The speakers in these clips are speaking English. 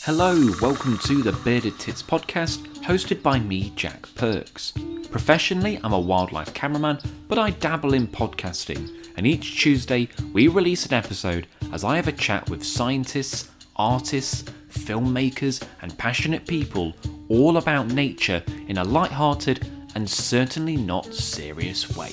Hello, welcome to the Bearded Tits podcast, hosted by me, Jack Perks. Professionally, I'm a wildlife cameraman, but I dabble in podcasting, and each Tuesday we release an episode as I have a chat with scientists, artists, filmmakers, and passionate people all about nature in a light-hearted and certainly not serious way.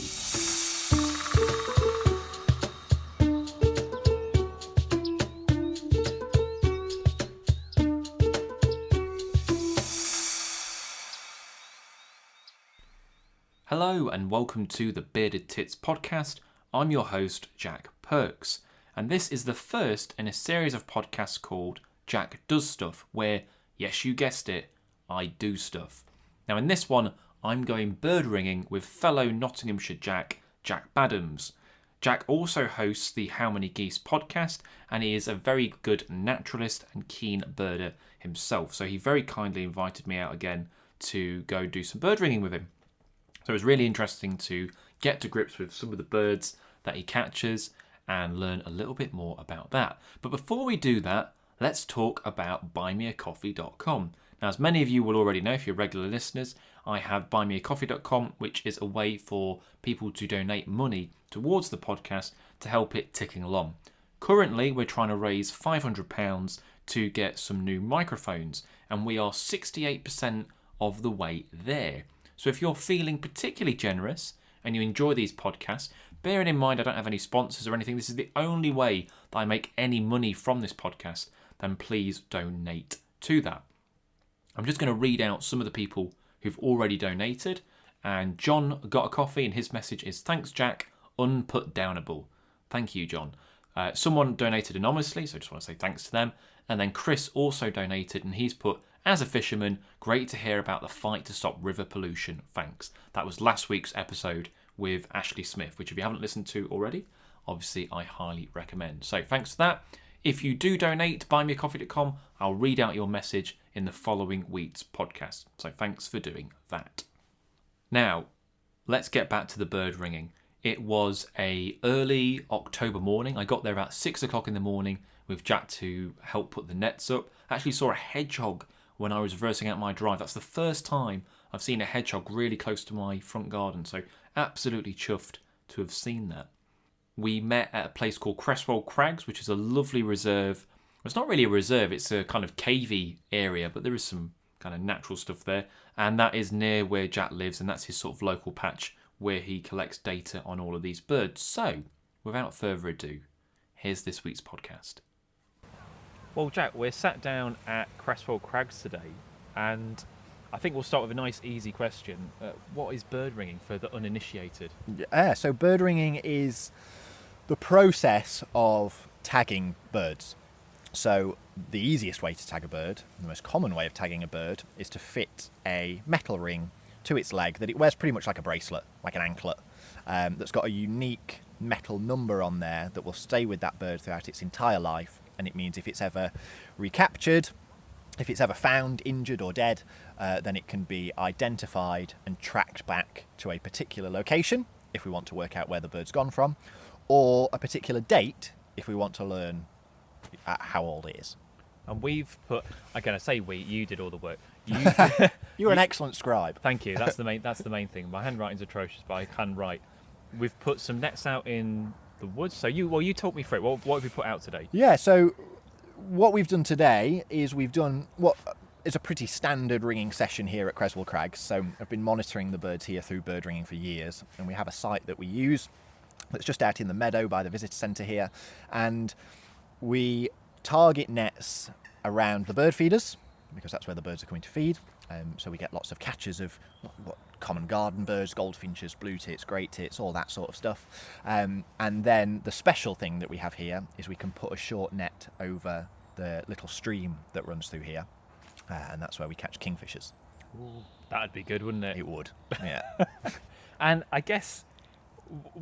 Hello and welcome to the Bearded Tits podcast. I'm your host, Jack Perks, and this is the first in a series of podcasts called Jack Does Stuff, where, yes, you guessed it, I do stuff. Now in this one, I'm going bird ringing with fellow Nottinghamshire Jack Baddams. Jack also hosts the How Many Geese podcast, and he is a very good naturalist and keen birder himself, so he very kindly invited me out again to go do some bird ringing with him. So it was really interesting to get to grips with some of the birds that he catches and learn a little bit more about that. But before we do that, let's talk about buymeacoffee.com. Now, as many of you will already know if you're regular listeners, I have buymeacoffee.com, which is a way for people to donate money towards the podcast to help it ticking along. Currently, we're trying to raise £500 to get some new microphones, and we are 68% of the way there. So if you're feeling particularly generous and you enjoy these podcasts, bearing in mind I don't have any sponsors or anything, this is the only way that I make any money from this podcast, then please donate to that. I'm just going to read out some of the people who've already donated. And John got a coffee and his message is, "Thanks Jack, unputdownable." Thank you, John. Someone donated anonymously, so I just want to say thanks to them. And then Chris also donated and he's put, "As a fisherman, great to hear about the fight to stop river pollution. Thanks." That was last week's episode with Ashley Smith, which if you haven't listened to already, obviously I highly recommend. So thanks for that. If you do donate, buymeacoffee.com, I'll read out your message in the following week's podcast. So thanks for doing that. Now, let's get back to the bird ringing. It was a early October morning. I got there about 6 o'clock in the morning with Jack to help put the nets up. I actually saw a hedgehog when I was reversing out my drive. That's the first time I've seen a hedgehog really close to my front garden, so absolutely chuffed to have seen that. We met at a place called Cresswell Crags, which is a lovely reserve. It's not really a reserve, it's a kind of cavey area, but there is some kind of natural stuff there, and that is near where Jack lives, and that's his sort of local patch where he collects data on all of these birds. So, without further ado, here's this week's podcast. Well, Jack, we're sat down at Cresswell Crags today, and I think we'll start with a nice, easy question. What is bird ringing for the uninitiated? Yeah, so bird ringing is the process of tagging birds. So the easiest way to tag a bird, the most common way of tagging a bird, is to fit a metal ring to its leg that it wears pretty much like a bracelet, like an anklet, that's got a unique metal number on there that will stay with that bird throughout its entire life. And it means if it's ever recaptured, if it's ever found injured or dead, then it can be identified and tracked back to a particular location if we want to work out where the bird's gone from, or a particular date if we want to learn how old it is. And we've put, again, I say we, you did all the work. You're an excellent scribe. Thank you. That's the main thing. My handwriting's atrocious, but I can write. We've put some nets out in the woods. So you talk me through it. What have we put out today? Yeah, so what we've done today is we've done what is a pretty standard ringing session here at Cresswell Crags. So I've been monitoring the birds here through bird ringing for years, and we have a site that we use that's just out in the meadow by the visitor centre here, and we target nets around the bird feeders because that's where the birds are coming to feed. So we get lots of catches of what common garden birds, goldfinches, blue tits, great tits, all that sort of stuff. And then the special thing that we have here is we can put a short net over the little stream that runs through here, and that's where we catch kingfishers. Ooh, that'd be good, wouldn't it? It would, yeah. And I guess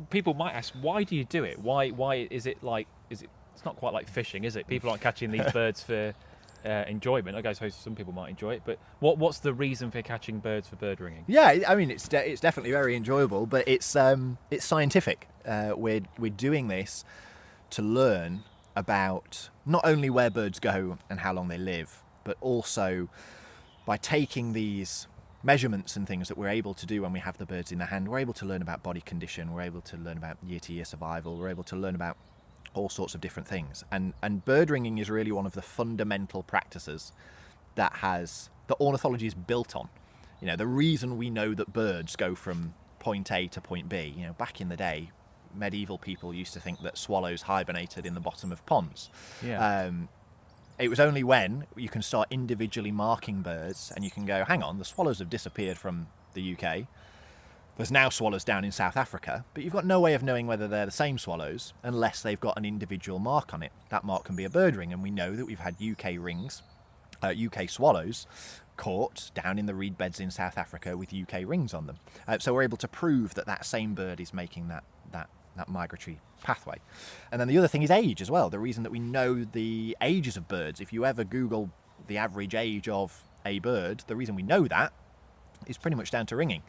people might ask, why do you do it? Why is it like? It's not quite like fishing, is it? People aren't catching these birds for enjoyment. I guess some people might enjoy it, but what's the reason for catching birds for bird ringing? Yeah, I mean it's definitely very enjoyable, but it's scientific. We're doing this to learn about not only where birds go and how long they live, but also by taking these measurements and things that we're able to do when we have the birds in the hand, we're able to learn about body condition, we're able to learn about year-to-year survival, we're able to learn about all sorts of different things. And bird ringing is really one of the fundamental practices that ornithology is built on. You know, the reason we know that birds go from point A to point B, you know, back in the day, medieval people used to think that swallows hibernated in the bottom of ponds. Yeah. It was only when you can start individually marking birds and you can go, hang on, the swallows have disappeared from the UK. There's now swallows down in South Africa, but you've got no way of knowing whether they're the same swallows unless they've got an individual mark on it. That mark can be a bird ring, and we know that we've had UK swallows caught down in the reed beds in South Africa with UK rings on them. So we're able to prove that that same bird is making that migratory pathway. And then the other thing is age as well. The reason that we know the ages of birds, if you ever Google the average age of a bird, the reason we know that is pretty much down to ringing.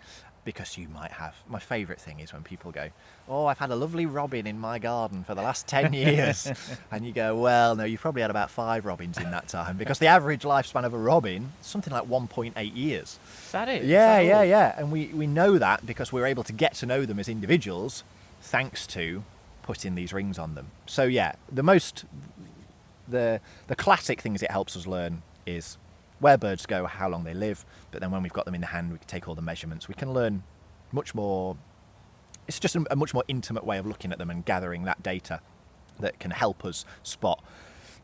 Because you might have, my favourite thing is when people go, oh, I've had a lovely robin in my garden for the last 10 years. And you go, well, no, you've probably had about 5 robins in that time. Because the average lifespan of a robin is something like 1.8 years. Is that it? Yeah. And we know that because we're able to get to know them as individuals thanks to putting these rings on them. So yeah, the classic things it helps us learn is where birds go, how long they live, but then when we've got them in the hand, we can take all the measurements. We can learn much more. It's just a much more intimate way of looking at them and gathering that data that can help us spot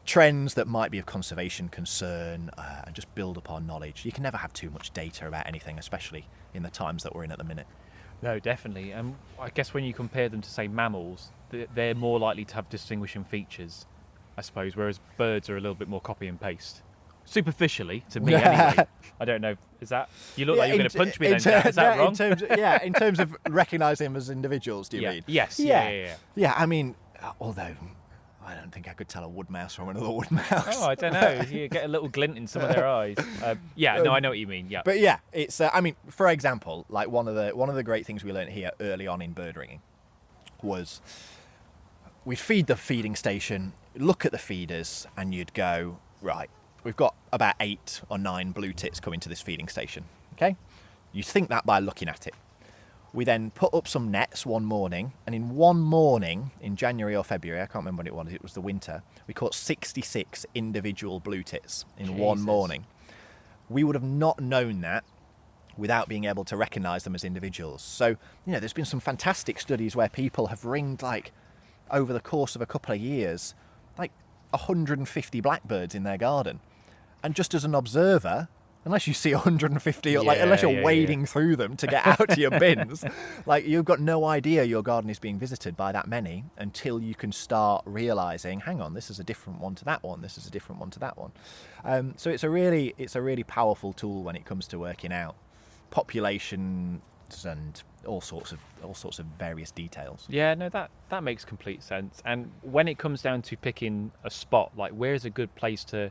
trends that might be of conservation concern and just build up our knowledge. You can never have too much data about anything, especially in the times that we're in at the minute. No, definitely. And I guess when you compare them to, say, mammals, they're more likely to have distinguishing features, I suppose, whereas birds are a little bit more copy and paste. Superficially, to me anyway. I don't know. Is that... You look like you're going to punch me then, Dan. Is that wrong? In terms of recognising them as individuals, do you mean? Yes. Yeah. Yeah, I mean, although I don't think I could tell a wood mouse from another wood mouse. Oh, I don't know. You get a little glint in some of their eyes. No, I know what you mean. Yeah. But yeah, it's. I mean, for example, like one of the great things we learned here early on in bird ringing was we'd feed the feeding station, look at the feeders, and you'd go, right, we've got about 8 or 9 blue tits coming to this feeding station. Okay, you think that by looking at it. We then put up some nets one morning, and in one morning, in January or February, I can't remember when it was the winter, we caught 66 individual blue tits in one morning. We would have not known that without being able to recognise them as individuals. So, there's been some fantastic studies where people have ringed, like, over the course of a couple of years, like 150 blackbirds in their garden. And just as an observer, unless you see 150, unless you're wading through them to get out to your bins, like you've got no idea your garden is being visited by that many until you can start realising, hang on, this is a different one to that one, this is a different one to that one. So it's a really powerful tool when it comes to working out populations and all sorts of various details. Yeah, no, that makes complete sense. And when it comes down to picking a spot, like where's a good place to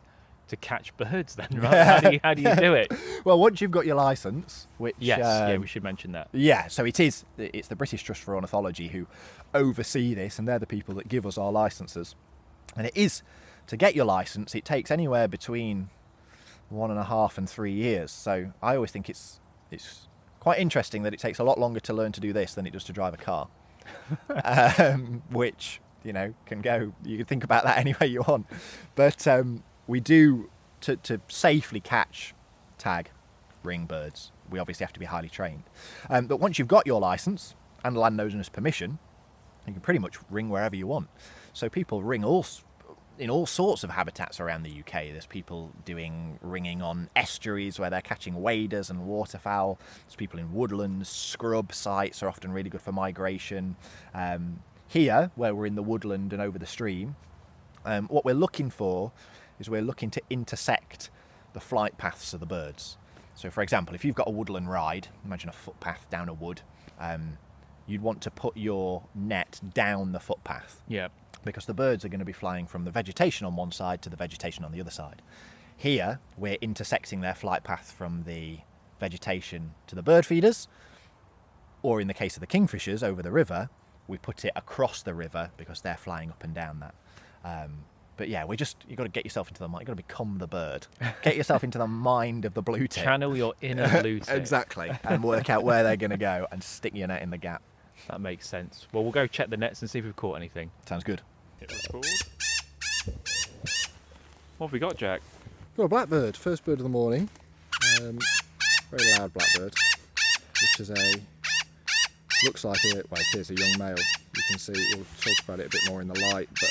catch birds then, right? How do you do it? Well, once you've got your licence, which... Yes, we should mention that. Yeah, so it's the British Trust for Ornithology who oversee this, and they're the people that give us our licences. And it is, to get your licence, it takes anywhere between 1.5 and 3 years. So I always think it's quite interesting that it takes a lot longer to learn to do this than it does to drive a car. Which, can go... You can think about that any way you want. But... we do, to safely catch, tag, ring birds, we obviously have to be highly trained. But once you've got your licence and landowner's permission, you can pretty much ring wherever you want. So people ring in all sorts of habitats around the UK. There's people doing ringing on estuaries where they're catching waders and waterfowl. There's people in woodlands. Scrub sites are often really good for migration. Here, where we're in the woodland and over the stream, what we're looking for is we're looking to intersect the flight paths of the birds. So, for example, if you've got a woodland ride, imagine a footpath down a wood, you'd want to put your net down the footpath. Yeah. Because the birds are going to be flying from the vegetation on one side to the vegetation on the other side. Here, we're intersecting their flight path from the vegetation to the bird feeders, or in the case of the kingfishers over the river, we put it across the river because they're flying up and down that. But yeah, you've got to get yourself into the mind. You've got to become the bird. Get yourself into the mind of the blue tit. Channel your inner blue tit. Exactly. And work out where they're going to go and stick your net in the gap. That makes sense. Well, we'll go check the nets and see if we've caught anything. Sounds good. What have we got, Jack? Got a blackbird, first bird of the morning. Very loud blackbird, which is looks like it is a young male. You can see, we'll talk about it a bit more in the light, but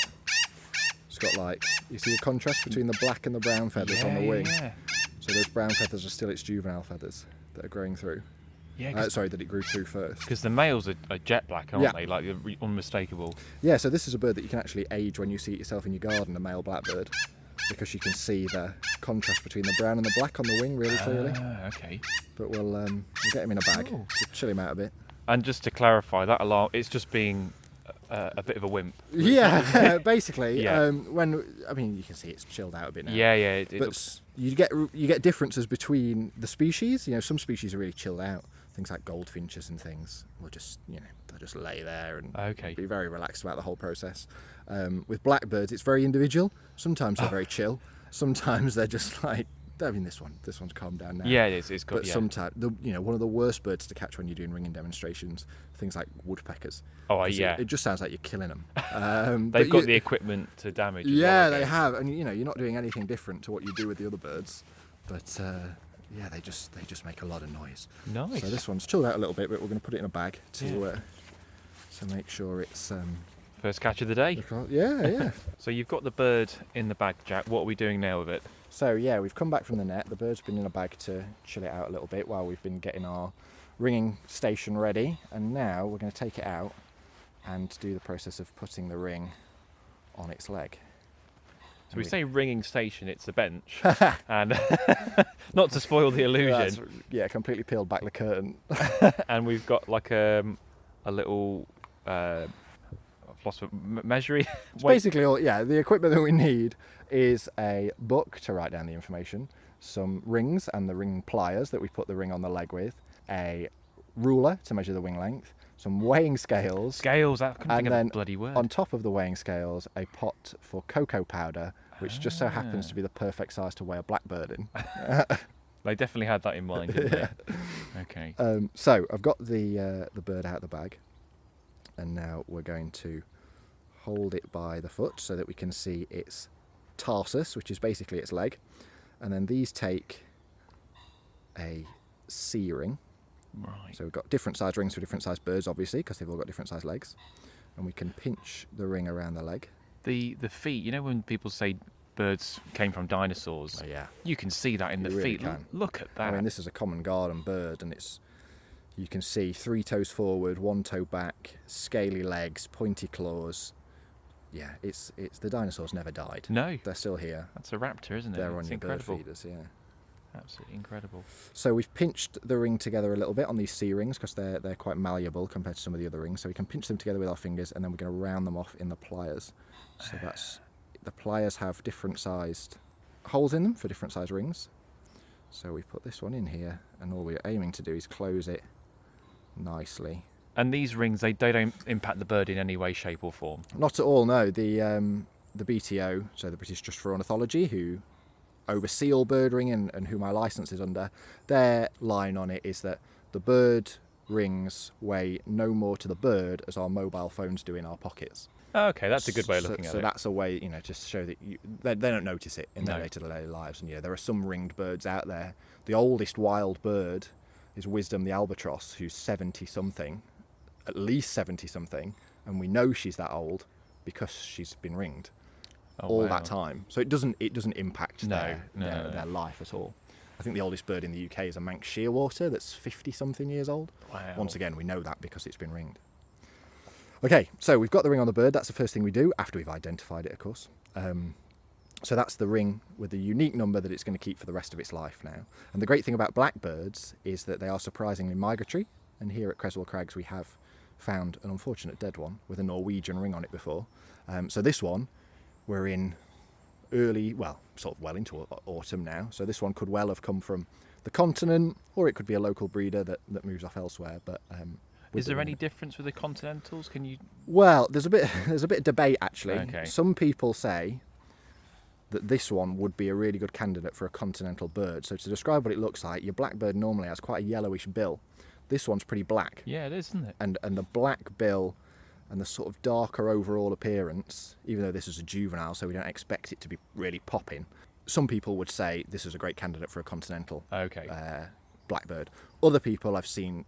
it's got you see the contrast between the black and the brown feathers on the wing. Yeah. So those brown feathers are still its juvenile feathers that are growing through. Yeah, that it grew through first. because the males are jet black, aren't they? Like, they're unmistakable. Yeah, so this is a bird that you can actually age when you see it yourself in your garden, a male blackbird, because you can see the contrast between the brown and the black on the wing really clearly. Okay. But we'll get him in a bag to chill him out a bit. And just to clarify, that alarm, it's just being a bit of a wimp. Yeah, basically. Yeah. You can see it's chilled out a bit now. Yeah, it But looks... you get differences between the species. You know, some species are really chilled out. Things like goldfinches and things will just, they'll just lay there and be very relaxed about the whole process. With blackbirds, it's very individual. Sometimes they're very chill. Sometimes they're just like, this one's calmed down now. Yeah, it's got... But sometimes, one of the worst birds to catch when you're doing ringing demonstrations, things like woodpeckers. Oh, yeah. It just sounds like you're killing them. They've got the equipment to damage. Yeah, they have, and you're not doing anything different to what you do with the other birds, but yeah, they just make a lot of noise. Nice. So this one's chilled out a little bit, but we're going to put it in a bag to make sure it's first catch of the day. Yeah. So you've got the bird in the bag, Jack. What are we doing now with it? So yeah, we've come back from the net. The bird's been in a bag to chill it out a little bit while we've been getting our ringing station ready, and now we're going to take it out and do the process of putting the ring on its leg. So we say ringing station, it's a bench, and not to spoil the illusion. Completely peeled back the curtain. And we've got like a little measuring. It's basically the equipment that we need is a book to write down the information, some rings and the ring pliers that we put the ring on the leg with, a ruler to measure the wing length, some weighing scales. Scales, I couldn't think and of the bloody word. On top of the weighing scales, a pot for cocoa powder, which just so happens to be the perfect size to weigh a blackbird in. They definitely had that in mind, didn't they? Okay. So I've got the bird out of the bag, and now we're going to hold it by the foot so that we can see its tarsus, which is basically its leg, and then these take a C ring. Right. So we've got different size rings for different size birds, obviously, because they've all got different size legs, and we can pinch the ring around the leg. The feet, when people say birds came from dinosaurs, you can see that in the really feet. Can. Look at that. I mean, this is a common garden bird, and you can see 3 toes forward, 1 toe back, scaly legs, pointy claws. Yeah, it's the dinosaurs never died. No, they're still here. That's a raptor, isn't it? They're on it's your incredible. bird feeders, yeah. Absolutely incredible. So we've pinched the ring together a little bit on these C rings because they're quite malleable compared to some of the other rings. So we can pinch them together with our fingers, and then we're going to round them off in the pliers. So the pliers have different sized holes in them for different size rings. So we put this one in here, and all we're aiming to do is close it nicely. And these rings, they don't impact the bird in any way, shape or form? Not at all, no. The BTO, so the British Trust for Ornithology, who oversee all bird ringing and who my licence is under, their line on it is that the bird rings weigh no more to the bird as our mobile phones do in our pockets. Okay, that's a good way of looking at it. So that's a way, just to show that they don't notice it in their day-to-day lives. And there are some ringed birds out there. The oldest wild bird is Wisdom the albatross, who's 70-something, at least 70-something, and we know she's that old because she's been ringed that time. So it doesn't impact their life at all. I think the oldest bird in the UK is a Manx shearwater that's 50-something years old. Wow. Once again, we know that because it's been ringed. Okay, so we've got the ring on the bird. That's the first thing we do after we've identified it, of course. So that's the ring with the unique number that it's going to keep for the rest of its life now. And the great thing about blackbirds is that they are surprisingly migratory. And here at Creswell Crags, we have found an unfortunate dead one with a Norwegian ring on it before. So this one, we're in well into autumn now. So this one could well have come from the continent, or it could be a local breeder that moves off elsewhere. But is there any difference with the continentals? Can you? Well, there's a bit of debate actually. Okay. Some people say that this one would be a really good candidate for a continental bird. So to describe what it looks like, your blackbird normally has quite a yellowish bill. This one's pretty black. Yeah, it is, isn't it? And the black bill and the sort of darker overall appearance, even though this is a juvenile, so we don't expect it to be really popping, some people would say this is a great candidate for a continental blackbird. Other people I've seen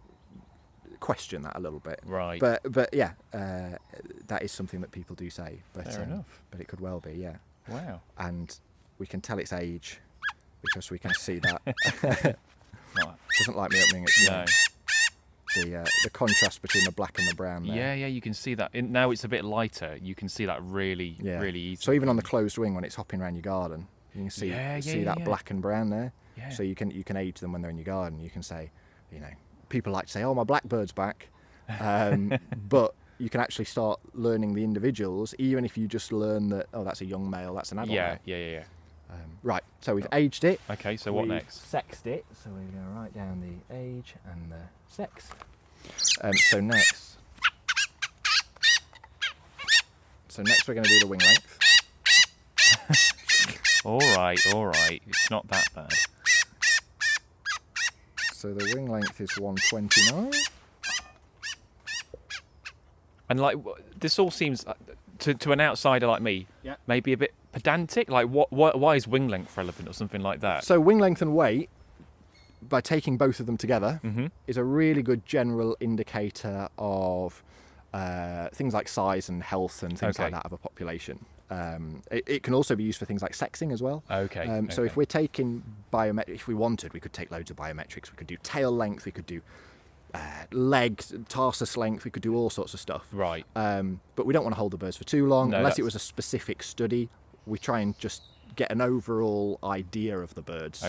question that a little bit. Right. But yeah, that is something that people do say. But, Fair enough. But it could well be, yeah. Wow. And we can tell its age because we can see that. Right. Doesn't like me opening its No. wing. The contrast between the black and the brown there. Yeah, you can see that. Now it's a bit lighter. You can see that really easily. So even on the closed wing when it's hopping around your garden, you can see that black and brown there. Yeah. So you can age them when they're in your garden. You can say, people like to say, "Oh, my blackbird's back," but you can actually start learning the individuals, even if you just learn that, oh, that's a young male, that's an adult male. Yeah. Right, so we've aged it. Okay, so what We've next? Sexed it, so we're going to write down the age and the sex. So next we're going to do the wing length. All right. It's not that bad. So the wing length is 129. And this all seems to an outsider like me, maybe a bit pedantic. Like, why is wing length relevant or something like that? So wing length and weight, by taking both of them together, Mm-hmm. is a really good general indicator of things like size and health and things like that of a population. It can also be used for things like sexing as well. Okay. So if we're taking if we wanted, we could take loads of biometrics. We could do tail length. We could do legs, tarsus length. We could do all sorts of stuff. Right. But we don't want to hold the birds for too long, No, unless it was a specific study. We try and just get an overall idea of the bird's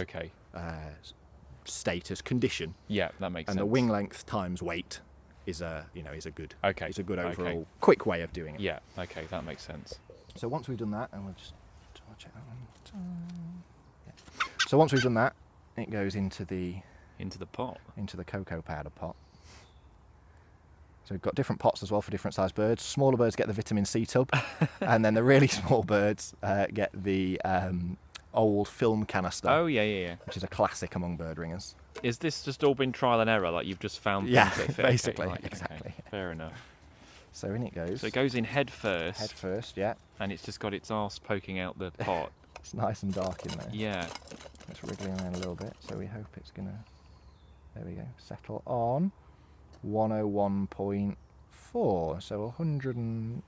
status, condition. Yeah, that makes sense. And the wing length times weight is a good overall quick way of doing it. Yeah. Okay, that makes sense. So once we've done that, and we'll just check that one. Yeah. So once we've done that, it goes into the pot. into the cocoa powder pot. So we've got different pots as well for different sized birds. Smaller birds get the vitamin C tub, and then the really small birds get the old film canister. Oh yeah. Which is a classic among bird ringers. Is this just all been trial and error? Like you've just found? Yeah, things that fit? basically, Okay, exactly. Okay. Fair enough. So in it goes. So it goes in head first. Head first, yeah. And it's just got its arse poking out the pot. It's nice and dark in there. Yeah. It's wriggling around a little bit, so we hope it's gonna. There we go. Settle on 101.4. So 100 and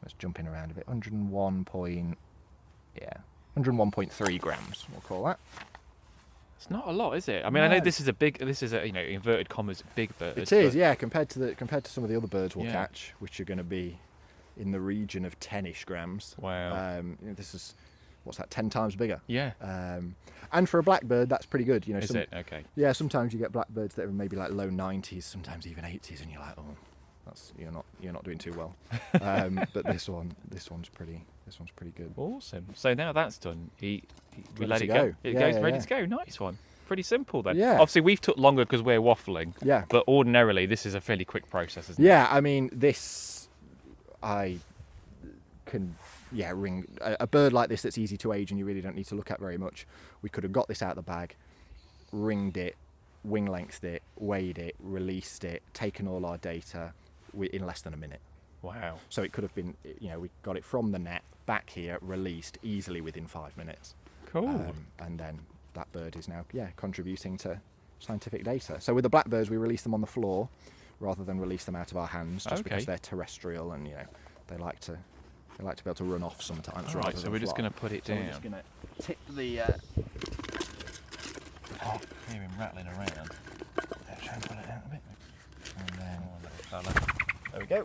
let's jumping around a bit. 101.3 grams. We'll call that. It's not a lot, is it? I mean, I know this is a inverted commas big bird. It is, yeah. Compared to some of the other birds we'll Yeah. catch, which are going to be in the region of 10ish grams. Wow. This is, what's that? 10 times bigger. Yeah. And for a blackbird, that's pretty good. Is it? Okay. Yeah. Sometimes you get blackbirds that are maybe like low 90s, sometimes even 80s, and you're like, oh, you're not doing too well. But this one's pretty good. Awesome. So now that's done. We Ready let to it go. go. It Yeah, goes yeah, ready yeah. to go. Nice one. Pretty simple then. Yeah. Obviously, we've took longer because we're waffling. Yeah. But ordinarily, this is a fairly quick process, isn't it? Yeah, I mean, I can ring a bird like this that's easy to age and you really don't need to look at very much. We could have got this out of the bag, ringed it, wing lengthed it, weighed it, released it, taken all our data in less than a minute. Wow. So it could have been, we got it from the net back here, released easily within 5 minutes. Cool. And then that bird is now contributing to scientific data. So with the blackbirds, we release them on the floor rather than release them out of our hands, just because they're terrestrial and they like to be able to run off sometimes. Right, so we're just going to put it down. We're just going to tip the. Hear him rattling around. Try and pull it out a bit. And then Fella. there we go.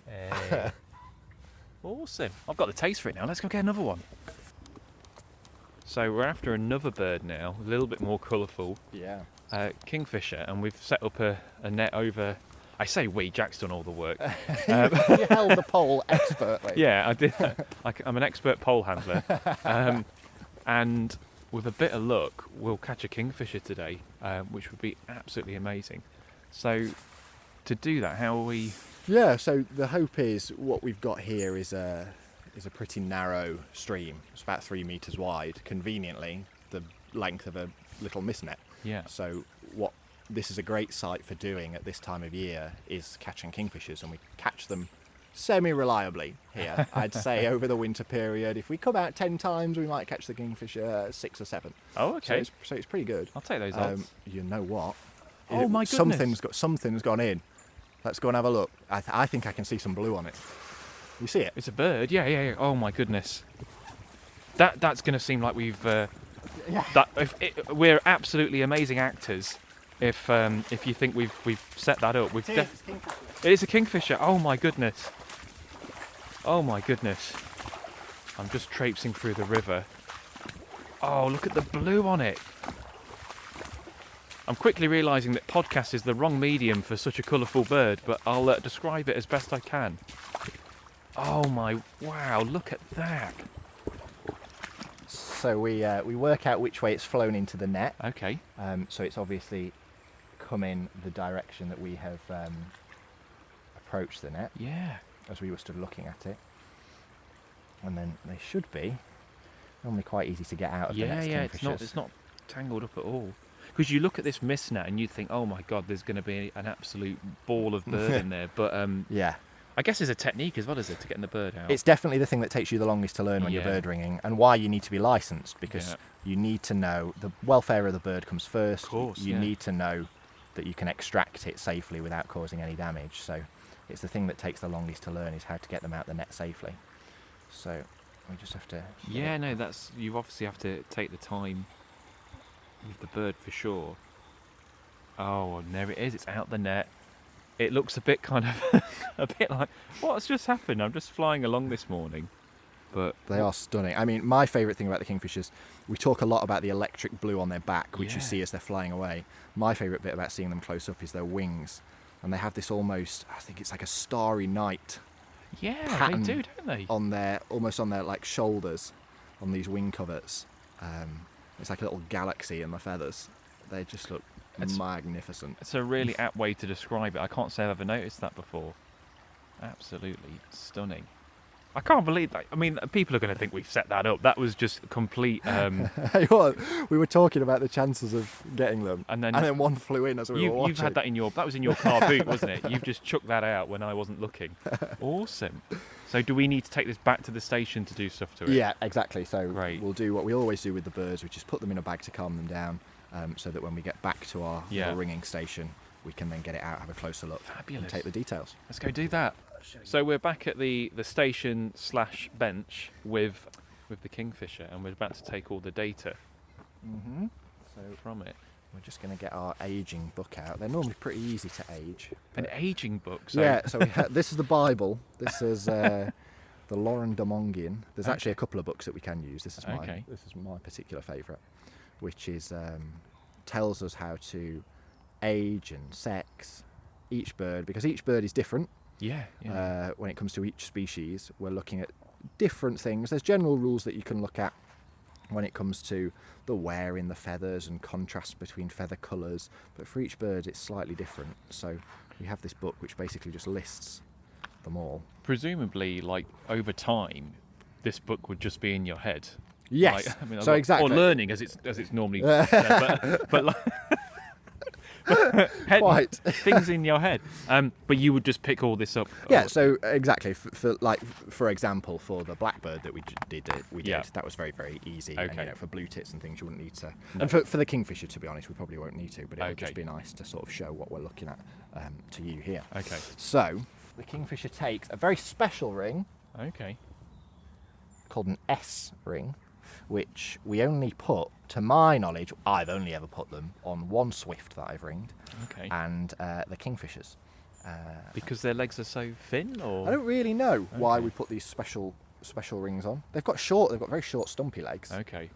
Awesome. I've got the taste for it now. Let's go get another one. So we're after another bird now, a little bit more colourful. Yeah. Kingfisher, and we've set up a net over. I say we, Jack's done all the work. You held the pole expertly. Yeah, I did. I'm an expert pole handler. And with a bit of luck, we'll catch a kingfisher today, which would be absolutely amazing. So to do that, how are we... Yeah, so the hope is what we've got here is is a pretty narrow stream. It's about 3 meters wide, conveniently the length of a little mist net. Yeah. So what this is a great site for doing at this time of year is catching kingfishers, and we catch them semi-reliably here. I'd say over the winter period, if we come out 10 times, we might catch the kingfisher 6 or 7. Oh, okay. So it's pretty good. I'll take those odds. You know what? Oh my goodness. Something's gone in. Let's go and have a look. I think I can see some blue on it. You see it? It's a bird. Yeah. Oh my goodness. That's going to seem like we've. We're absolutely amazing actors. If you think we've set that up, it is a kingfisher. Oh my goodness. Oh my goodness. I'm just traipsing through the river. Oh, look at the blue on it. I'm quickly realising that podcast is the wrong medium for such a colourful bird, but I'll describe it as best I can. Oh my, wow, look at that. So we work out which way it's flown into the net. Okay. So it's obviously come in the direction that we have approached the net. Yeah. As we were stood looking at it. And then they should be normally quite easy to get out of the next kingfishers. It's not tangled up at all. Because you look at this mist net and you think, oh my god, there's going to be an absolute ball of bird in there. But yeah, I guess there's a technique as well, is it, to getting the bird out? it's definitely the thing that takes you the longest to learn when you're bird ringing, and why you need to be licensed, because you need to know the welfare of the bird comes first. Of course, you need to know that you can extract it safely without causing any damage. So it's the thing that takes the longest to learn, is how to get them out the net safely. So we just have to. Yeah, no, you obviously have to take the time with the bird for sure. Oh, and there it is. It's out the net. It looks a bit kind of a bit like, what's just happened? I'm just flying along this morning. But they are stunning. I mean, my favourite thing about the kingfishers, we talk a lot about the electric blue on their back, which you see as they're flying away. My favourite bit about seeing them close up is their wings, and they have this almost, I think it's like a starry night. Yeah, pattern they do, don't they? On their like shoulders, on these wing coverts. It's like a little galaxy in the feathers. They just look magnificent. It's a really apt way to describe it. I can't say I've ever noticed that before. Absolutely stunning. I can't believe that. I mean, people are going to think we've set that up. That was just complete. We were talking about the chances of getting them, and then one flew in as we were watching. You've had that in that was in your car boot, wasn't it? You've just chucked that out when I wasn't looking. Awesome. So do we need to take this back to the station to do stuff to it? Yeah, exactly. So Great. We'll do what we always do with the birds, which is put them in a bag to calm them down, so that when we get back to our ringing station, we can then get it out, have a closer look, and take the details. Let's go do that. So we're back at the station / bench with the kingfisher, and we're about to take all the data from it. We're just going to get our aging book out. They're normally pretty easy to age. An aging book? So yeah, so this is the Bible. This is the Lauren de Mongian. There's actually a couple of books that we can use. This is my particular favourite, which is tells us how to age and sex each bird, because each bird is different. When it comes to each species, we're looking at different things. There's general rules that you can look at when it comes to the wear in the feathers and contrast between feather colours, but for each bird it's slightly different. So we have this book which basically just lists them all. Presumably, like, over time, this book would just be in your head. Yes. Like, I mean, exactly. Or learning, as it's normally said, but like, quite things in your head. But you would just pick all this up. Yeah. So exactly. For example, for the blackbird that we did, that was very, very easy. Okay. And, for blue tits and things, you wouldn't need to. No. And for the kingfisher, to be honest, we probably won't need to. But it would just be nice to sort of show what we're looking at to you here. Okay. So the kingfisher takes a very special ring. Okay. Called an S ring, which we only put, to my knowledge, I've only ever put them on one swift that I've ringed, and the kingfishers. Because their legs are so thin, or I don't really know why we put these special rings on. They've got very short, stumpy legs. Okay.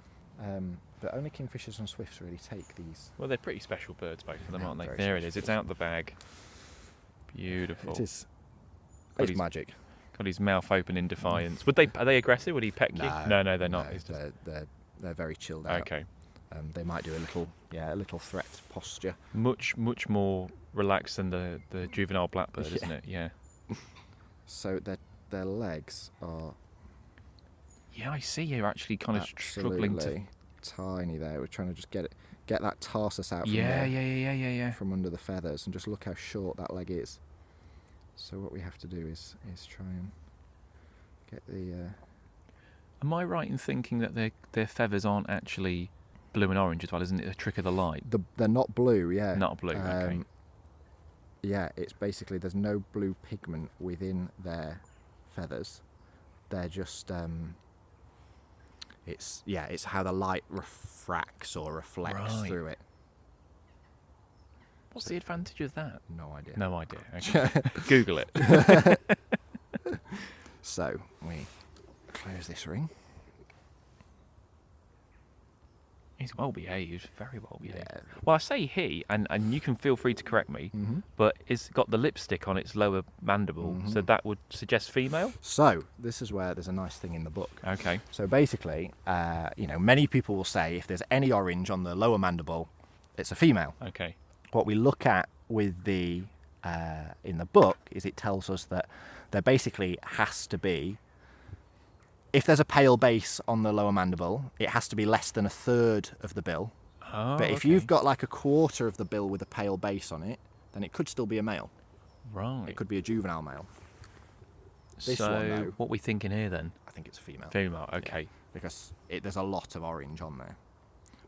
But only kingfishers and swifts really take these. Well, they're pretty special birds, both of them, aren't they? There it is. It's out the bag. Beautiful. It is. It's magic. Got his mouth open in defiance. Are they aggressive? Would he peck you? No, they're not. They're very chilled out. Okay. They might do a little threat posture. Much more relaxed than the juvenile blackbird, isn't it? Yeah. So their legs are Yeah, I see you're actually kind of struggling to... Absolutely tiny there. We're trying to just get that tarsus out from Yeah. from under the feathers, and just look how short that leg is. So what we have to do is try and get the... Am I right in thinking that their feathers aren't actually blue and orange as well? Isn't it a trick of the light? They're not blue, yeah. Not blue, okay. Yeah, it's basically there's no blue pigment within their feathers. They're just it's how the light refracts or reflects through it. What's the advantage of that? No idea. No idea. Okay. Google it. So we close this ring. He's well behaved, very well behaved. Yeah. Well, I say he, and you can feel free to correct me, but it's got the lipstick on its lower mandible, so that would suggest female? So this is where there's a nice thing in the book. Okay. So basically, many people will say if there's any orange on the lower mandible, it's a female. Okay. What we look at with the in the book is it tells us that there basically has to be, if there's a pale base on the lower mandible, it has to be less than a third of the bill. Oh, but if you've got like a quarter of the bill with a pale base on it, then it could still be a male. Right. It could be a juvenile male. This so one, though, what are we thinking here then? I think it's a female. Female, okay. Yeah, because there's a lot of orange on there.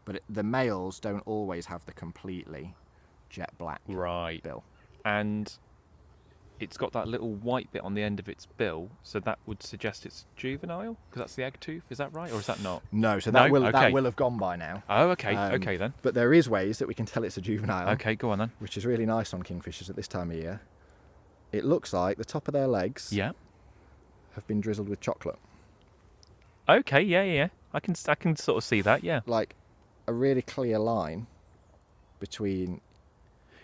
But the males don't always have the completely jet black bill. And it's got that little white bit on the end of its bill, so that would suggest it's juvenile, because that's the egg tooth. Is that right, or is that not? No, so that will Okay. have gone by now. Oh, okay. Okay then. But there is ways that we can tell it's a juvenile. Okay, go on then. Which is really nice on kingfishers at this time of year. It looks like the top of their legs Yeah. have been drizzled with chocolate. Okay. Yeah. I can sort of see that. Yeah. Like a really clear line between.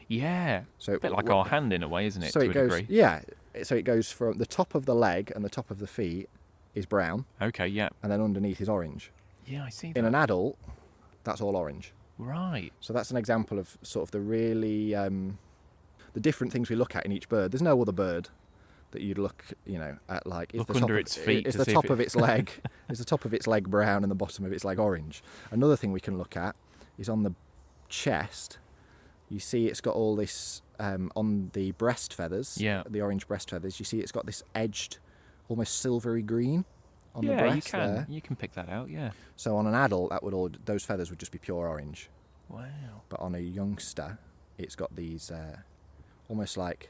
Yeah. So a bit like our hand in a way, isn't it? So to it a goes. degree. Yeah. So it goes from the top of the leg and the top of the feet is brown, Okay. Yeah. and then underneath is orange. Yeah, I see that. In an adult, that's all orange. Right. So that's an example of sort of the really the different things we look at in each bird. There's no other bird that you'd look, at like is Look the top under of, its feet is to the see top if of its leg is the top of its leg brown and the bottom of its leg orange. Another thing we can look at is on the chest. You see it's got all this on the breast feathers. Yeah. The orange breast feathers. You see it's got this edged, almost silvery green on the Yeah, breast you can. there. You can pick that out. Yeah. So on an adult, those feathers would just be pure orange. Wow. But on a youngster, it's got these almost like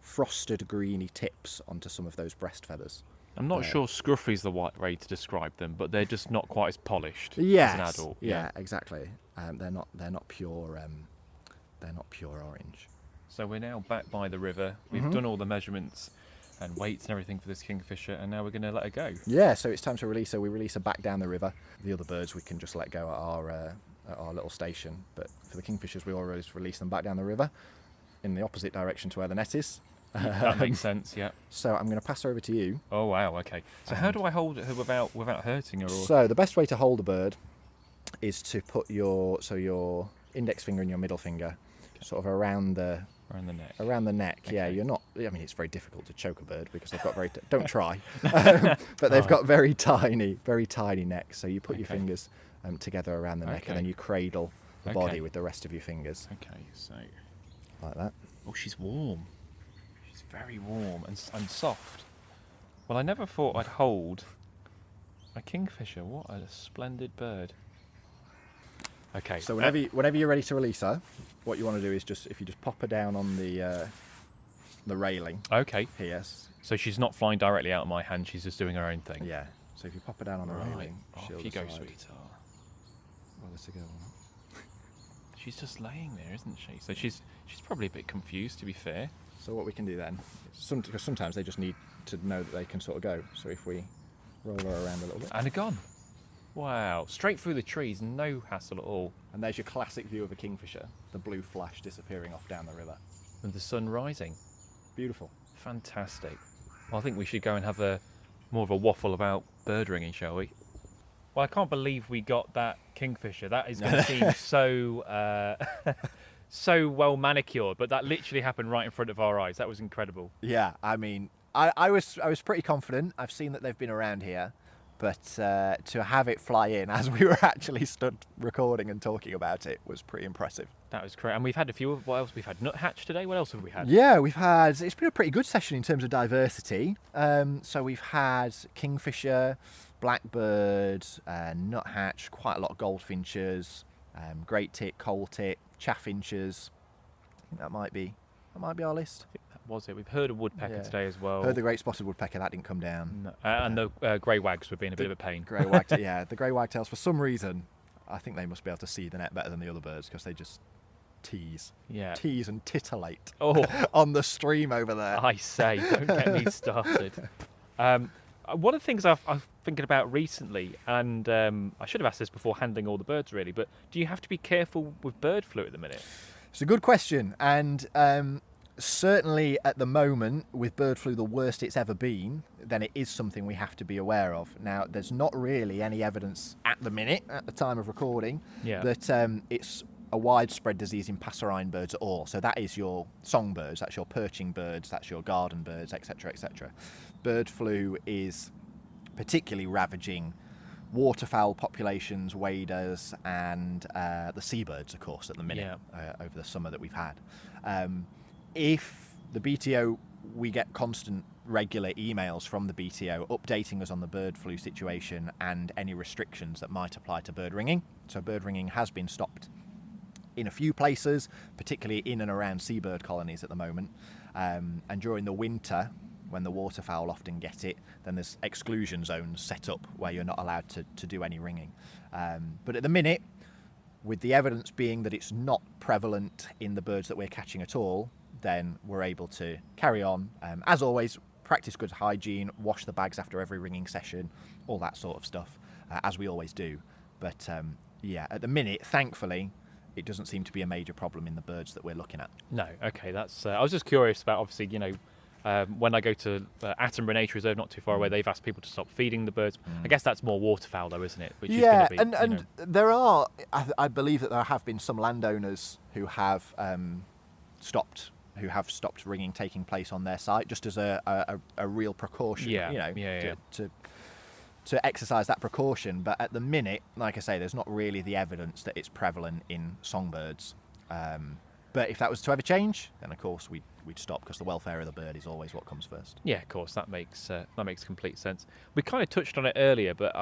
frosted greeny tips onto some of those breast feathers. I'm not sure scruffy's the right way to describe them, but they're just not quite as polished Yes, as an adult. yeah, exactly. They're not pure. They're not pure orange. So we're now back by the river. We've done all the measurements and weights and everything for this kingfisher, and now we're going to let her go. Yeah, so it's time to release her. We release her back down the river. The other birds we can just let go at our little station, but for the kingfishers we always release them back down the river in the opposite direction to where the net is. That makes sense, yeah. So I'm going to pass her over to you. Oh wow, okay. So how do I hold her without hurting her? Or... So the best way to hold a bird is to put your index finger and your middle finger sort of around the neck. Around the neck, Okay. yeah. You're not. I mean, it's very difficult to choke a bird because they've got don't try, but they've got very tiny necks. So you put your fingers together around the neck, and then you cradle the body with the rest of your fingers. Okay, so like that. Oh, she's warm. She's very warm and soft. Well, I never thought I'd hold a kingfisher. What a splendid bird. Okay. So whenever you're ready to release her, what you want to do is if you pop her down on the railing. Okay. Here. So she's not flying directly out of my hand. She's just doing her own thing. Yeah. So if you pop her down on the railing, she'll off you go, decide sweetheart. whether to go or not. She's just laying there, isn't she? So she's probably a bit confused, to be fair. So what we can do then, because sometimes they just need to know that they can sort of go. So if we roll her around a little bit. And a gone. Wow. Straight through the trees, no hassle at all. And there's your classic view of a kingfisher, the blue flash disappearing off down the river. And the sun rising. Beautiful. Fantastic. Well, I think we should go and have more of a waffle about bird ringing, shall we? Well, I can't believe we got that kingfisher. That is going to seem so so well manicured, but that literally happened right in front of our eyes. That was incredible. Yeah, I mean, I was pretty confident. I've seen that they've been around here, But to have it fly in as we were actually stood recording and talking about it was pretty impressive. That was great. And we've had a few. What else? We've had nuthatch today. What else have we had? Yeah, it's been a pretty good session in terms of diversity. So we've had kingfisher, blackbird, nuthatch, quite a lot of goldfinches, great tit, coal tit, chaffinches. I think that might be our list. I think that was it. We've heard a woodpecker today as well. Heard the great spotted woodpecker, that didn't come down. No. And the grey wags were being a bit of a pain. Grey wagtail, yeah, the grey wagtails, for some reason, I think they must be able to see the net better than the other birds because they just tease and titillate on the stream over there. I say, don't get me started. One of the things I've thinking about recently, and I should have asked this before handling all the birds really, but do you have to be careful with bird flu at the minute? It's a good question, and certainly at the moment, with bird flu the worst it's ever been, then it is something we have to be aware of. Now, there's not really any evidence at the minute, at the time of recording, that it's a widespread disease in passerine birds at all. So that is your songbirds, that's your perching birds, that's your garden birds, etc., etc. Bird flu is particularly ravaging waterfowl populations, waders, and the seabirds, of course, at the minute, over the summer that we've had. If the BTO, we get constant regular emails from the BTO updating us on the bird flu situation and any restrictions that might apply to bird ringing. So bird ringing has been stopped in a few places, particularly in and around seabird colonies at the moment. And during the winter, when the waterfowl often get it, then there's exclusion zones set up where you're not allowed to do any ringing. But at the minute, with the evidence being that it's not prevalent in the birds that we're catching at all, then we're able to carry on. As always, practice good hygiene, wash the bags after every ringing session, all that sort of stuff, as we always do. But at the minute, thankfully, it doesn't seem to be a major problem in the birds that we're looking at. No, okay, that's. I was just curious about, obviously, when I go to Attenborough Nature Reserve, not too far away, they've asked people to stop feeding the birds. I guess that's more waterfowl, though, isn't it? Which is gonna be, and there are, I believe that there have been some landowners who have stopped ringing taking place on their site, just as a real precaution. To exercise that precaution. But at the minute, like I say, there's not really the evidence that it's prevalent in songbirds. But if that was to ever change, then of course we'd stop, because the welfare of the bird is always what comes first. Yeah, of course, that makes complete sense. We kind of touched on it earlier, but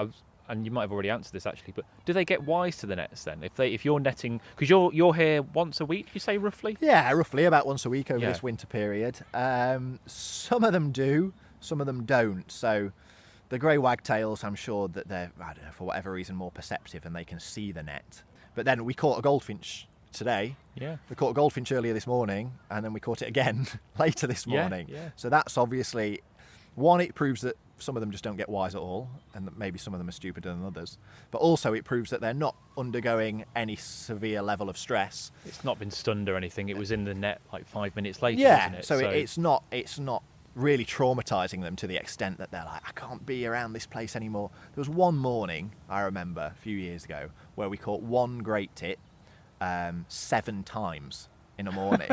and you might have already answered this actually. But do they get wise to the nets then? If you're netting, because you're here once a week, you say roughly? Yeah, roughly about once a week over this winter period. Some of them do, some of them don't. So the grey wagtails, I'm sure that they're, I don't know, for whatever reason, more perceptive and they can see the net. But then we caught a goldfinch today. Yeah. We caught a goldfinch earlier this morning, and then we caught it again later this morning. Yeah. So that's obviously, one, it proves that some of them just don't get wise at all, and that maybe some of them are stupider than others. But also it proves that they're not undergoing any severe level of stress. It's not been stunned or anything. It was in the net like 5 minutes later, isn't it? So it's not really traumatizing them to the extent that they're like, I can't be around this place anymore. There was one morning, I remember, a few years ago, where we caught one great tit 7 times in a morning.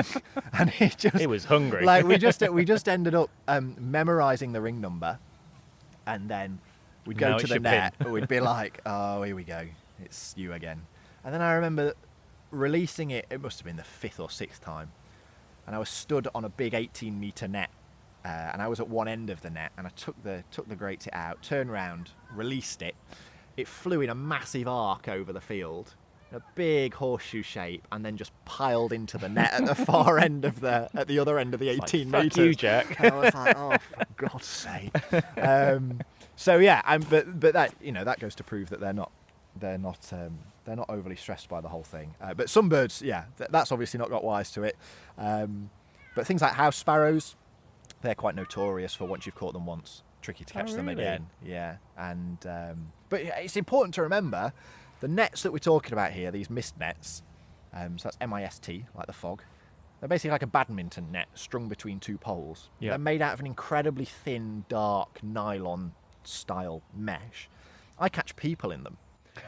And it was hungry. Like we just ended up memorizing the ring number, and then we'd go to the net, but we'd be like, oh, here we go, it's you again. And then I remember releasing it, it must have been the 5th or 6th time, and I was stood on a big 18-meter net, and I was at one end of the net, and I took the great tit out, turned round, released it. It flew in a massive arc over the field, a big horseshoe shape, and then just piled into the net at the far end of at the other end of the 18 like, metres. Fuck you, Jack. And I was like, oh, for God's sake. So yeah, but that, that goes to prove that they're not overly stressed by the whole thing. But some birds, that's obviously not got wise to it. But things like house sparrows, they're quite notorious for, once you've caught them once, tricky to catch them again. Yeah, and but it's important to remember the nets that we're talking about here, these mist nets, so that's MIST, like the fog. They're basically like a badminton net strung between 2 poles. Yeah. They're made out of an incredibly thin, dark, nylon-style mesh. I catch people in them.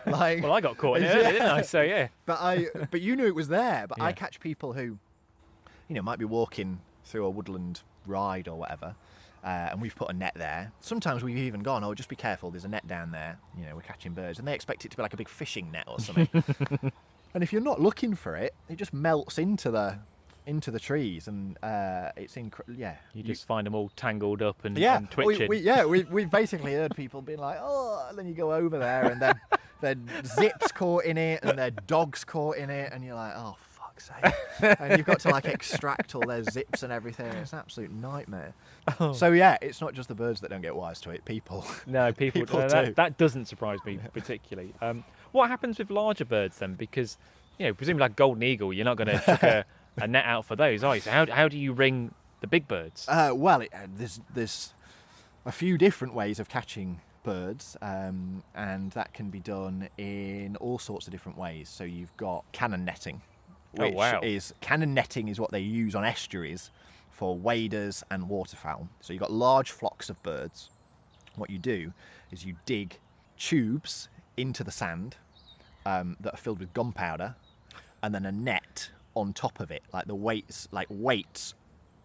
Like, well, I got caught in it earlier, didn't I? So yeah. But you knew it was there. But Yeah. I catch people who, might be walking through a woodland ride or whatever, and we've put a net there. Sometimes we've even gone, oh, just be careful, there's a net down there, you know, we're catching birds, and they expect it to be like a big fishing net or something. And if you're not looking for it, it just melts into the trees, and it's You just find them all tangled up and twitching. We basically heard people being like, oh, and then you go over there, and then zips caught in it, and their dogs caught in it, and you're like, oh, fuck's sake. And you've got to like extract all their zips and everything. It's an absolute nightmare. Oh. So yeah, it's not just the birds that don't get wise to it, people. No, people People no, do. that doesn't surprise me particularly. What happens with larger birds then? Because, you know, presumably like golden eagle, you're not going to chuck a net out for those, are you? So how do you ring the big birds? Well, there's a few different ways of catching birds, and that can be done in all sorts of different ways. So you've got cannon netting, which cannon netting is what they use on estuaries for waders and waterfowl. So you've got large flocks of birds. What you do is you dig tubes into the sand that are filled with gunpowder, and then a net on top of it, like weights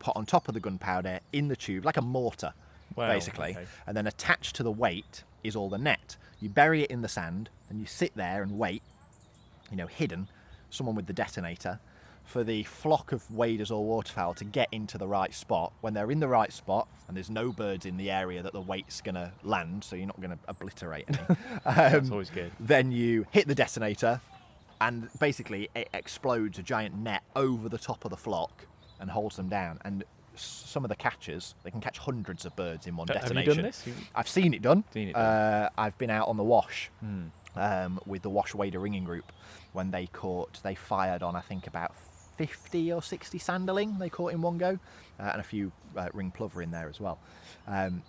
put on top of the gunpowder in the tube, like a mortar, basically. Okay. And then attached to the weight is all the net. You bury it in the sand, and you sit there and wait, you know, hidden, someone with the detonator, for the flock of waders or waterfowl to get into the right spot. When they're in the right spot, and there's no birds in the area that the weight's going to land, so you're not going to obliterate any. That's always good. Then you hit the detonator, and basically it explodes a giant net over the top of the flock and holds them down. And some of the catchers, they can catch hundreds of birds in one detonation. Have you done this? I've seen it done. I've been out on the Wash with the Wash Wader Ringing Group when they fired on, I think, about 50 or 60 sanderling they caught in one go, and a few ring plover in there as well.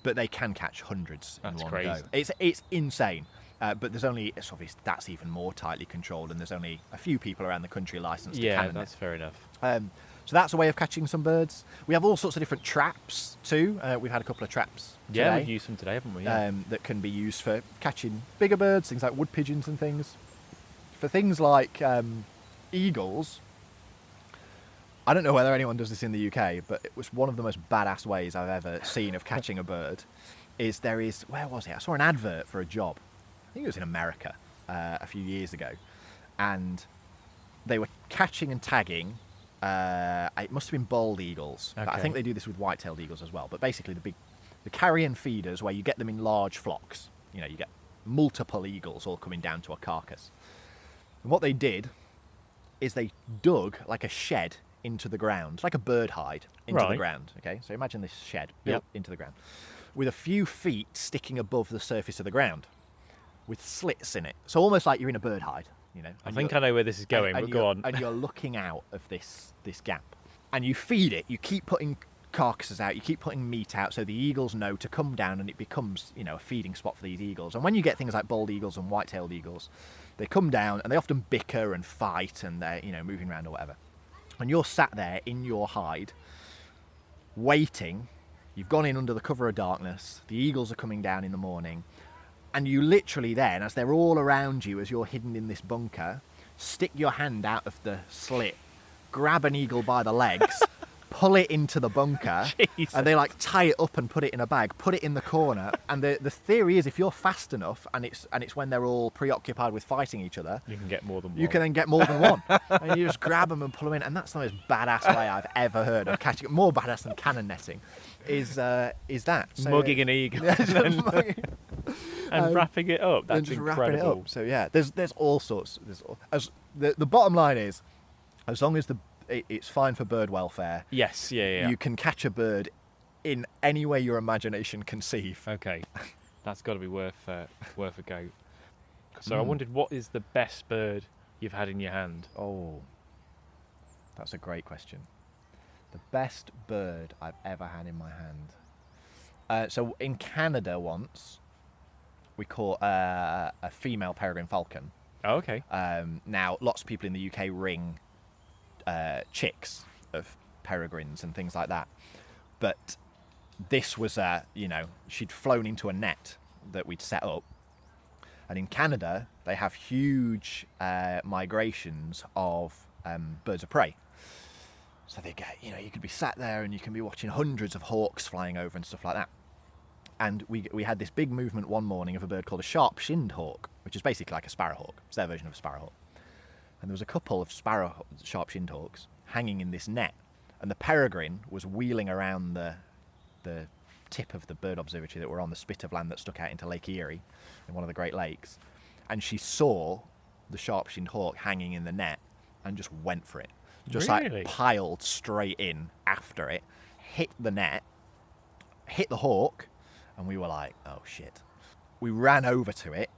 But they can catch hundreds in one crazy. go. It's insane. But it's obvious that's even more tightly controlled, and there's only a few people around the country licensed to cannon that's it. fair enough. So that's a way of catching some birds. We have all sorts of different traps too. We've had a couple of traps today. Yeah, we've used them today, haven't we? Yeah. That can be used for catching bigger birds, things like wood pigeons and things. For things like eagles, I don't know whether anyone does this in the UK, but it was one of the most badass ways I've ever seen of catching a bird. Where was it? I saw an advert for a job. I think it was in America a few years ago, and they were catching and tagging. It must have been bald eagles. But I think they do this with white-tailed eagles as well. But basically, the carrion feeders, where you get them in large flocks. You know, you get multiple eagles all coming down to a carcass. And what they did is they dug like a shed into the ground, like a bird hide into the ground. Okay, so imagine this shed built into the ground, with a few feet sticking above the surface of the ground, with slits in it. So almost like you're in a bird hide. You know, I think I know where this is going, but go on. And you're looking out of this gap, and you feed it. You keep putting carcasses out. You keep putting meat out, so the eagles know to come down, and it becomes, you know, a feeding spot for these eagles. And when you get things like bald eagles and white-tailed eagles, they come down and they often bicker and fight, and they're, you know, moving around or whatever. And you're sat there in your hide, waiting. You've gone in under the cover of darkness. The eagles are coming down in the morning. And you literally then, as they're all around you, as you're hidden in this bunker, stick your hand out of the slit, grab an eagle by the legs, pull it into the bunker, Jesus. and they like tie it up and put it in a bag, put it in the corner. And the theory is, if you're fast enough, and it's when they're all preoccupied with fighting each other, You can get more than one. you can then get more than one. And you just grab them and pull them in. And that's the most badass way I've ever heard of catching. More badass than cannon netting is that. So, mugging an eagle and wrapping it up. That's and just incredible. wrapping it up. So yeah, there's all sorts. The bottom line is, as long as it's fine for bird welfare. Yes, yeah. You can catch a bird in any way your imagination conceive. Okay, that's got to be worth a go. So I wondered, what is the best bird you've had in your hand? Oh, that's a great question. The best bird I've ever had in my hand. So in Canada once, we caught a female peregrine falcon. Oh, okay. Now, lots of people in the UK ring chicks of peregrines and things like that. But this was, she'd flown into a net that we'd set up. And in Canada, they have huge migrations of birds of prey. So they get, you could be sat there and you can be watching hundreds of hawks flying over and stuff like that. And we had this big movement one morning of a bird called a sharp-shinned hawk, which is basically like a sparrowhawk. It's their version of a sparrowhawk. And there was a couple of sharp-shinned hawks hanging in this net, and the peregrine was wheeling around the tip of the bird observatory that were on the spit of land that stuck out into Lake Erie, in one of the Great Lakes, and she saw the sharp-shinned hawk hanging in the net and just went for it. Just Really? like piled straight in after it, hit the net, hit the hawk, and we were like, oh shit. We ran over to it.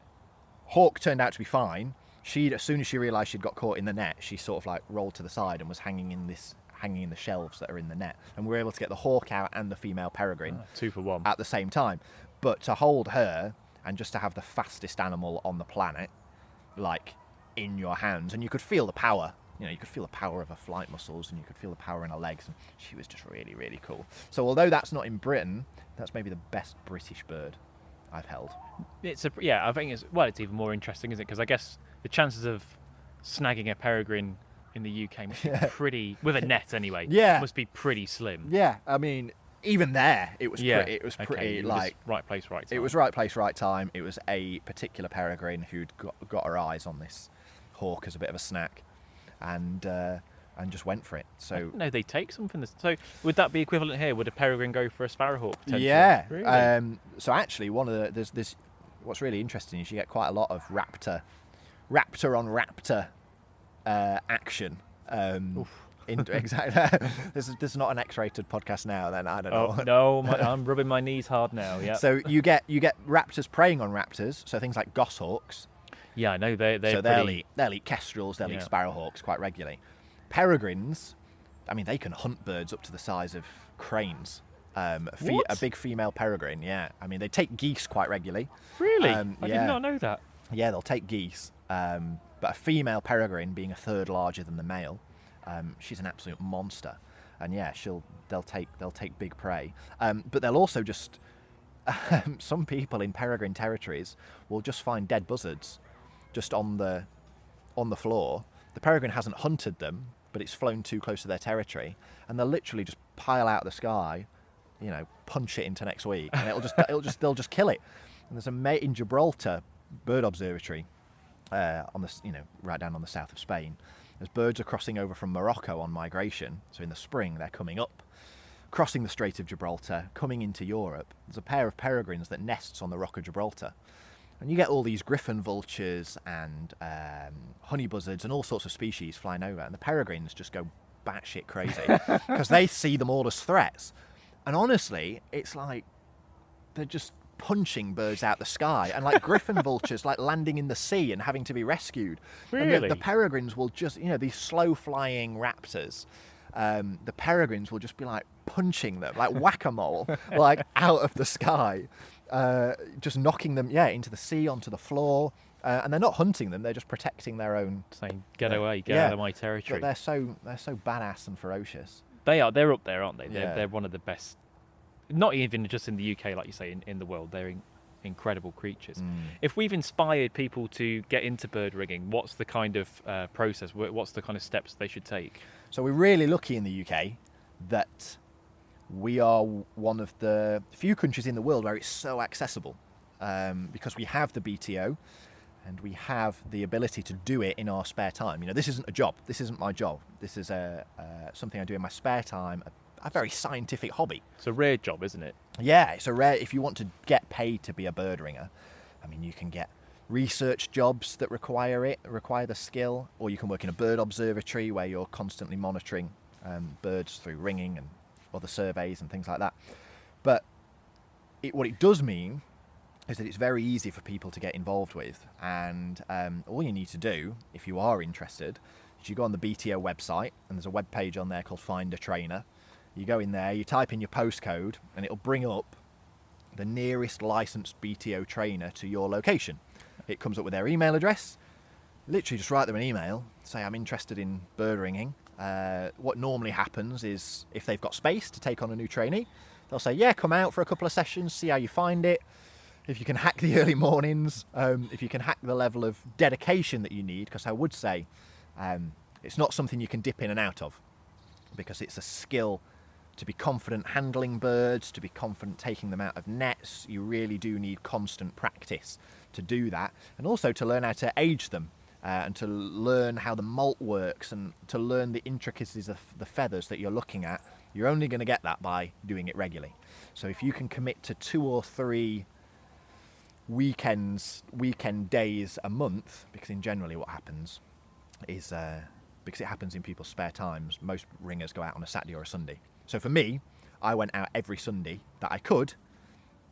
Hawk turned out to be fine. As soon as she realised she'd got caught in the net, she sort of like rolled to the side and was hanging in the shelves that are in the net. And we were able to get the hawk out and the female peregrine 2 for 1. at the same time. But to hold her and just to have the fastest animal on the planet, like in your hands, and you could feel the power. You could feel the power of her flight muscles, and you could feel the power in her legs, and she was just really, really cool. So although that's not in Britain, that's maybe the best British bird I've held. I think it's even more interesting, isn't it? Because I guess the chances of snagging a peregrine in the UK must be pretty, with a net anyway. Yeah. Must be pretty slim. Yeah, I mean, even there, it was Yeah. pretty. It was Okay, pretty you were like just right place, right time. it was right place, right time. It was a particular peregrine who'd got her eyes on this hawk as a bit of a snack, and just went for it. So No, they take some from this. So would that be equivalent here? Would a peregrine go for a sparrowhawk? Potentially? yeah. Really? So actually, there's what's really interesting is you get quite a lot of raptor on raptor action. Exactly. This is not an X-rated podcast now. Then I don't know. Oh no, I'm rubbing my knees hard now. Yeah. So you get raptors preying on raptors. So things like goshawks. Yeah, I know they're So pretty. they'll eat kestrels, they'll Yeah. eat sparrowhawks quite regularly. Peregrines, I mean, they can hunt birds up to the size of cranes. A What? big female peregrine, yeah. I mean, they take geese quite regularly. Really? Yeah. I did not know that. Yeah, they'll take geese. But a female peregrine, being a third larger than the male, she's an absolute monster. And yeah, they'll take big prey. But they'll also just some people in peregrine territories will just find dead buzzards just on the floor. The peregrine hasn't hunted them, but it's flown too close to their territory, and they'll literally just pile out of the sky, punch it into next week, and they'll just kill it. And there's a mate in Gibraltar bird observatory, on the right down on the south of Spain. As birds are crossing over from Morocco on migration, so in the spring they're coming up, crossing the Strait of Gibraltar, coming into Europe. There's a pair of peregrines that nests on the Rock of Gibraltar. And you get all these griffon vultures and honey buzzards and all sorts of species flying over, and the peregrines just go batshit crazy because they see them all as threats. And honestly, it's like they're just punching birds out the sky, and like griffon vultures like landing in the sea and having to be rescued. Really? And the peregrines will just, these slow flying raptors, the peregrines will just be like punching them like whack-a-mole, like out of the sky. Just knocking them, into the sea, onto the floor, and they're not hunting them; they're just protecting their own. Saying, get away, get out of my territory. But they're so badass and ferocious. They're up there, aren't they? Yeah. They're one of the best. Not even just in the UK, like you say, in the world. They're incredible creatures. If we've inspired people to get into bird rigging, what's the kind of process? What's the kind of steps they should take? So we're really lucky in the UK that we are one of the few countries in the world where it's so accessible, because we have the BTO and we have the ability to do it in our spare time. This isn't a job. This isn't my job. This is something I do in my spare time, a very scientific hobby. It's a rare job, isn't it? Yeah, it's a rare. If you want to get paid to be a bird ringer, I mean, you can get research jobs that require the skill, or you can work in a bird observatory where you're constantly monitoring birds through ringing and other surveys and things like that. But what it does mean is that it's very easy for people to get involved with, and all you need to do, if you are interested, is you go on the BTO website, and there's a web page on there called Find a Trainer. You go in there, you type in your postcode, and it'll bring up the nearest licensed BTO trainer to your location. It comes up with their email address. Literally just write them an email, say I'm interested in bird ringing. What normally happens is if they've got space to take on a new trainee, they'll say, yeah, come out for a couple of sessions, see how you find it. If you can hack the early mornings, if you can hack the level of dedication that you need, because I would say it's not something you can dip in and out of. because it's a skill to be confident handling birds, to be confident taking them out of nets. You really do need constant practice to do that, and also to learn how to age them, and to learn how the molt works, and to learn the intricacies of the feathers that you're looking at. You're only going to get that by doing it regularly. So if you can commit to 2 or 3 weekend days a month, because in generally what happens is, because it happens in people's spare times, most ringers go out on a Saturday or a Sunday. So for me, I went out every Sunday that I could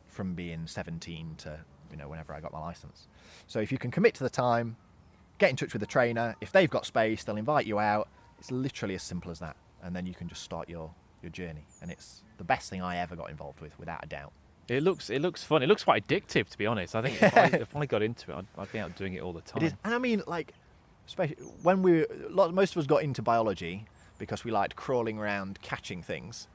from being 17 to, whenever I got my license. So if you can commit to the time, get in touch with the trainer. If they've got space, they'll invite you out. It's literally as simple as that. And then you can just start your journey. And it's the best thing I ever got involved with, without a doubt. It looks fun. It looks quite addictive, to be honest. I think if I got into it, I'd be out doing it all the time. It is. And I mean, like, especially when most of us got into biology because we liked crawling around catching things.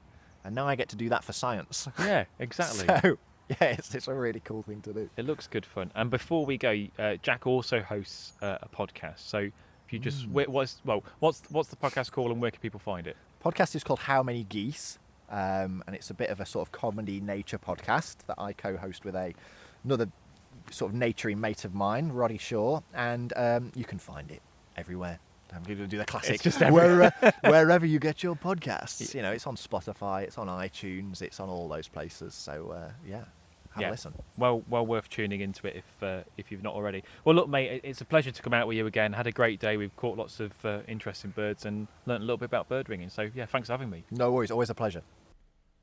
And now I get to do that for science. Yeah, exactly. So, yeah, it's a really cool thing to do. It looks good fun. And before we go, Jack also hosts a podcast. So if you just what's the podcast called, and where can people find it? Podcast is called How Many Geese, and it's a bit of a sort of comedy nature podcast that I co-host with another sort of naturey mate of mine, Roddy Shaw, and you can find it everywhere. I'm going to do the classic. It's just everywhere. Wherever you get your podcasts. It's on Spotify, it's on iTunes, it's on all those places. So have a listen. Well worth tuning into it if you've not already. Well, look, mate, it's a pleasure to come out with you again. Had a great day. We've caught lots of interesting birds and learnt a little bit about bird ringing. So yeah, thanks for having me. No worries, always a pleasure.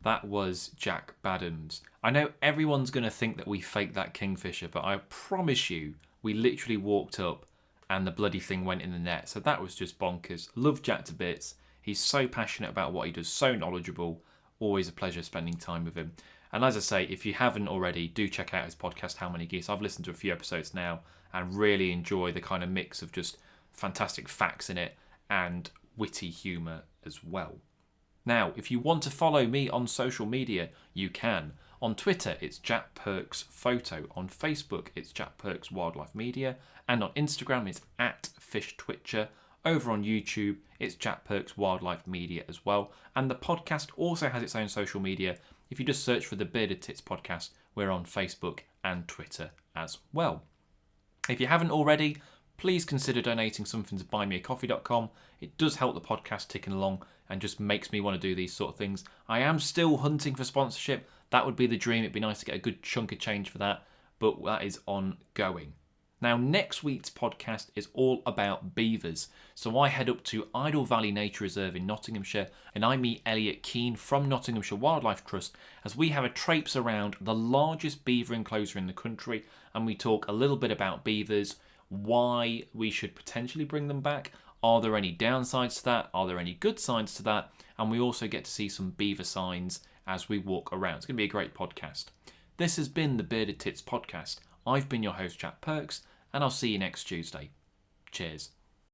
That was Jack Baddams. I know everyone's going to think that we faked that kingfisher, but I promise you, we literally walked up and the bloody thing went in the net. So that was just bonkers. Love Jack to bits. He's so passionate about what he does, so knowledgeable. Always a pleasure spending time with him. And as I say, if you haven't already, do check out his podcast, How Many Geese. I've listened to a few episodes now and really enjoy the kind of mix of just fantastic facts in it and witty humour as well. Now, if you want to follow me on social media, you can. On Twitter, it's Jack Perks Photo. On Facebook, it's Jack Perks Wildlife Media. And on Instagram, it's @FishTwitcher. Over on YouTube, it's Jack Perks Wildlife Media as well. And the podcast also has its own social media. If you just search for the Bearded Tits podcast, we're on Facebook and Twitter as well. If you haven't already, please consider donating something to buymeacoffee.com. It does help the podcast ticking along and just makes me want to do these sort of things. I am still hunting for sponsorship. That would be the dream. It'd be nice to get a good chunk of change for that, but that is ongoing. Now, next week's podcast is all about beavers. So I head up to Idle Valley Nature Reserve in Nottinghamshire and I meet Elliot Keane from Nottinghamshire Wildlife Trust as we have a traipse around the largest beaver enclosure in the country, and we talk a little bit about beavers, why we should potentially bring them back, are there any downsides to that, are there any good sides to that, and we also get to see some beaver signs as we walk around. It's going to be a great podcast. This has been the Bearded Tits podcast. I've been your host, Jack Perks, and I'll see you next Tuesday. Cheers.